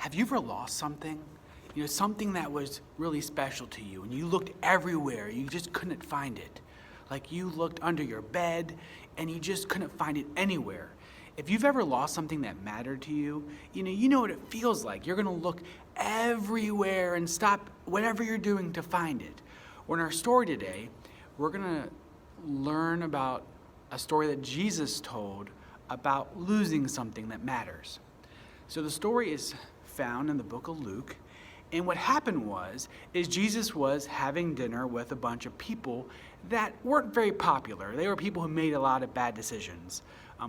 Have you ever lost something? Something that was really special to you, and you looked everywhere, you just couldn't find it. Like you looked under your bed, and you just couldn't find it anywhere. If you've ever lost something that mattered to you, you know what it feels like. You're gonna look everywhere and stop whatever you're doing to find it. Well, in our story today, we're gonna learn about a story that Jesus told about losing something that matters. So the story is found in the book of Luke. And what happened is Jesus was having dinner with a bunch of people that weren't very popular. They were people who made a lot of bad decisions.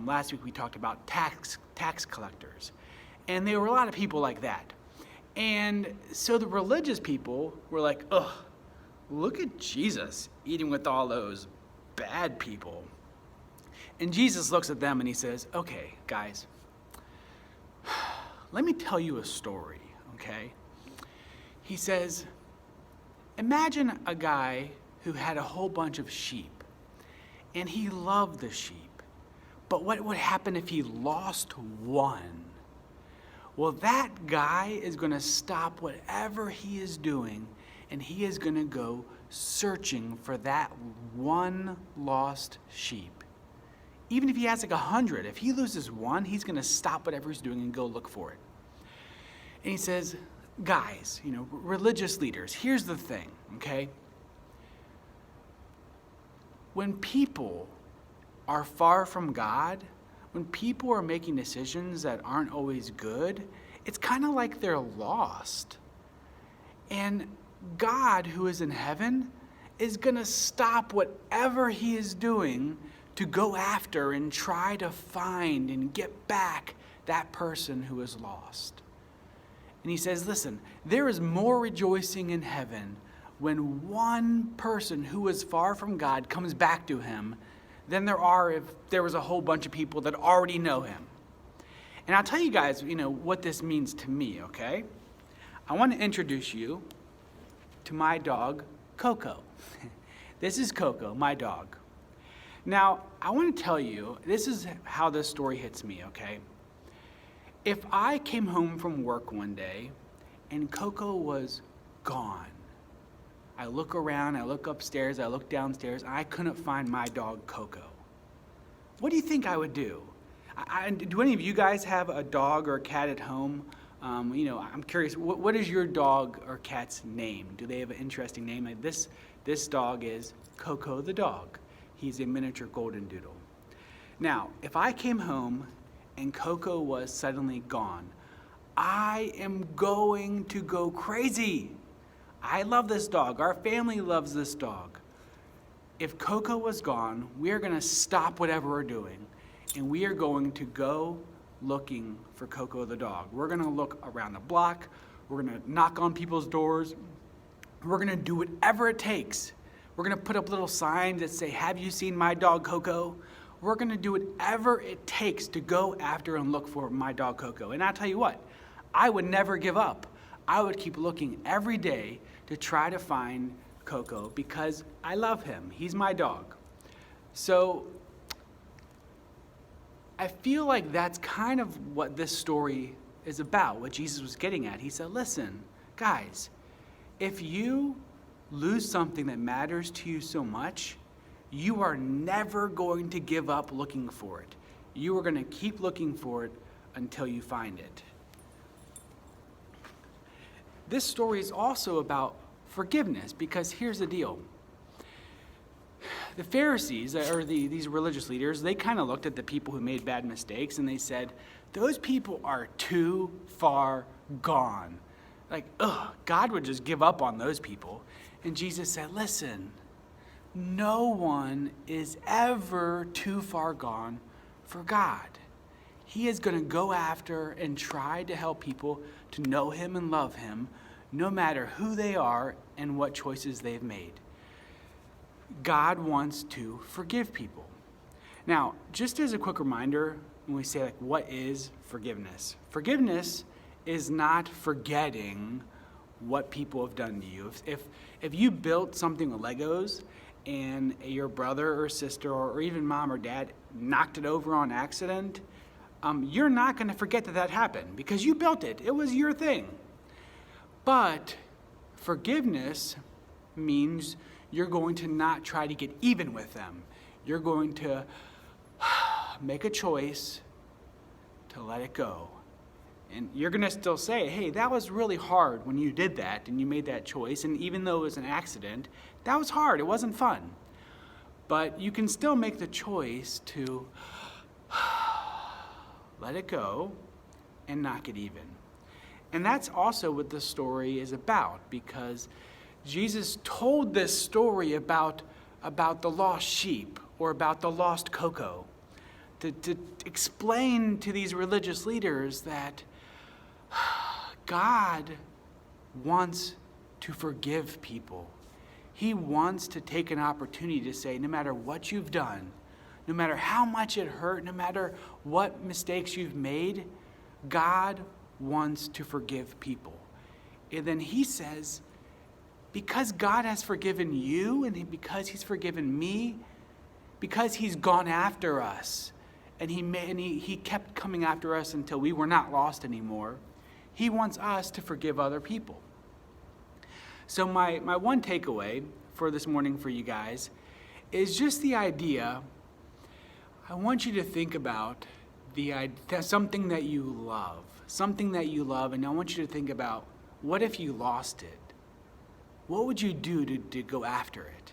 Last week we talked about tax collectors. And there were a lot of people like that. And so the religious people were like, ugh, look at Jesus eating with all those bad people. And Jesus looks at them and he says, okay, guys, let me tell you a story, okay? He says, imagine a guy who had a whole bunch of sheep, and he loved the sheep. But what would happen if he lost one? Well, that guy is going to stop whatever he is doing, and he is going to go searching for that one lost sheep. Even if he has like 100, if he loses one, he's going to stop whatever he's doing and go look for it. And he says, guys, religious leaders, here's the thing, okay? When people are far from God, when people are making decisions that aren't always good, it's kind of like they're lost. And God, who is in heaven, is going to stop whatever he is doing to go after and try to find and get back that person who is lost. And he says, listen, there is more rejoicing in heaven when one person who is far from God comes back to him than there are if there was a whole bunch of people that already know him. And I'll tell you guys, what this means to me, okay? I want to introduce you to my dog, Coco. This is Coco, my dog. Now, I want to tell you, this is how this story hits me, okay? If I came home from work one day and Coco was gone, I look around, I look upstairs, I look downstairs, and I couldn't find my dog Coco. What do you think I would do? Do any of you guys have a dog or a cat at home? I'm curious, what is your dog or cat's name? Do they have an interesting name? Like this dog is Coco the dog. He's a miniature golden doodle. Now, if I came home and Coco was suddenly gone, I am going to go crazy. I love this dog. Our family loves this dog. If Coco was gone, we are going to stop whatever we're doing, and we are going to go looking for Coco the dog. We're going to look around the block. We're going to knock on people's doors. We're going to do whatever it takes. We're going to put up little signs that say, have you seen my dog Coco? We're going to do whatever it takes to go after and look for my dog Coco. And I'll tell you what, I would never give up. I would keep looking every day to try to find Coco because I love him. He's my dog. So I feel like that's kind of what this story is about, what Jesus was getting at. He said, listen, guys, if you lose something that matters to you so much, you are never going to give up looking for it. You are going to keep looking for it until you find it. This story is also about forgiveness, because here's the deal. The Pharisees, or these religious leaders, they kind of looked at the people who made bad mistakes and they said, those people are too far gone. Like, God would just give up on those people. And Jesus said, listen, no one is ever too far gone for God. He is going to go after and try to help people to know him and love him, no matter who they are and what choices they've made. God wants to forgive people. Now, just as a quick reminder, when we say, what is forgiveness? Forgiveness is not forgetting what people have done to you. If you built something with Legos and your brother or sister or even mom or dad knocked it over on accident, you're not going to forget that happened because you built it. It was your thing. But forgiveness means you're going to not try to get even with them. You're going to make a choice to let it go. And you're going to still say, hey, that was really hard when you did that and you made that choice. And even though it was an accident, that was hard. It wasn't fun. But you can still make the choice to let it go and not get even. And that's also what the story is about, because Jesus told this story about the lost sheep or about the lost Coco to explain to these religious leaders that God wants to forgive people. He wants to take an opportunity to say, no matter what you've done, no matter how much it hurt, no matter what mistakes you've made, God wants to forgive people. And then he says, because God has forgiven you and because he's forgiven me, because he's gone after us, and he kept coming after us until we were not lost anymore, he wants us to forgive other people. So my one takeaway for this morning for you guys is just the idea. I want you to think about something that you love, and I want you to think about, what if you lost it? What would you do to go after it?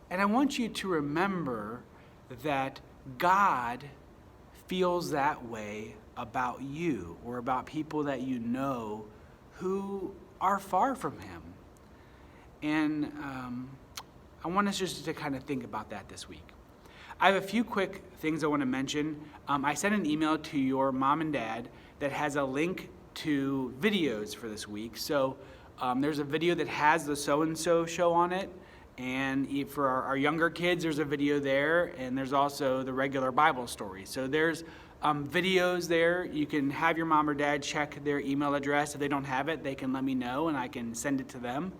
And I want you to remember that God feels that way about you or about people that you know who are far from him. And I want us just to kind of think about that this week. I have a few quick things I want to mention. I sent an email to your mom and dad that has a link to videos for this week. So there's a video that has the so-and-so show on it. And for our younger kids, there's a video there. And there's also the regular Bible story. So there's videos there. You can have your mom or dad check their email address. If they don't have it, they can let me know and I can send it to them.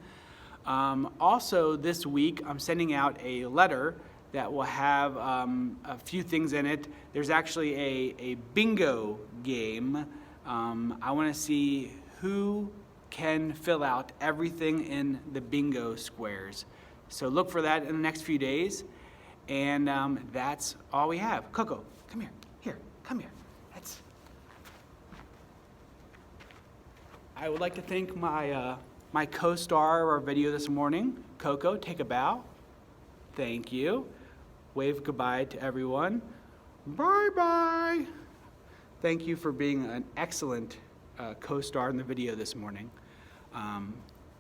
Also, this week, I'm sending out a letter that will have a few things in it. There's actually a bingo game. I want to see who can fill out everything in the bingo squares. So look for that in the next few days. And that's all we have. Coco, come here. Come here. I would like to thank my co-star of our video this morning. Coco, take a bow. Thank you. Wave goodbye to everyone. Bye-bye. Thank you for being an excellent co-star in the video this morning.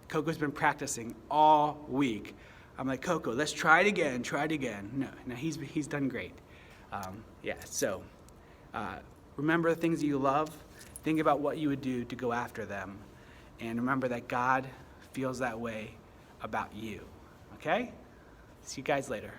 Coco's been practicing all week. I'm like, Coco, let's try it again. No, he's done great. So remember the things that you love. Think about what you would do to go after them. And remember that God feels that way about you. Okay? See you guys later.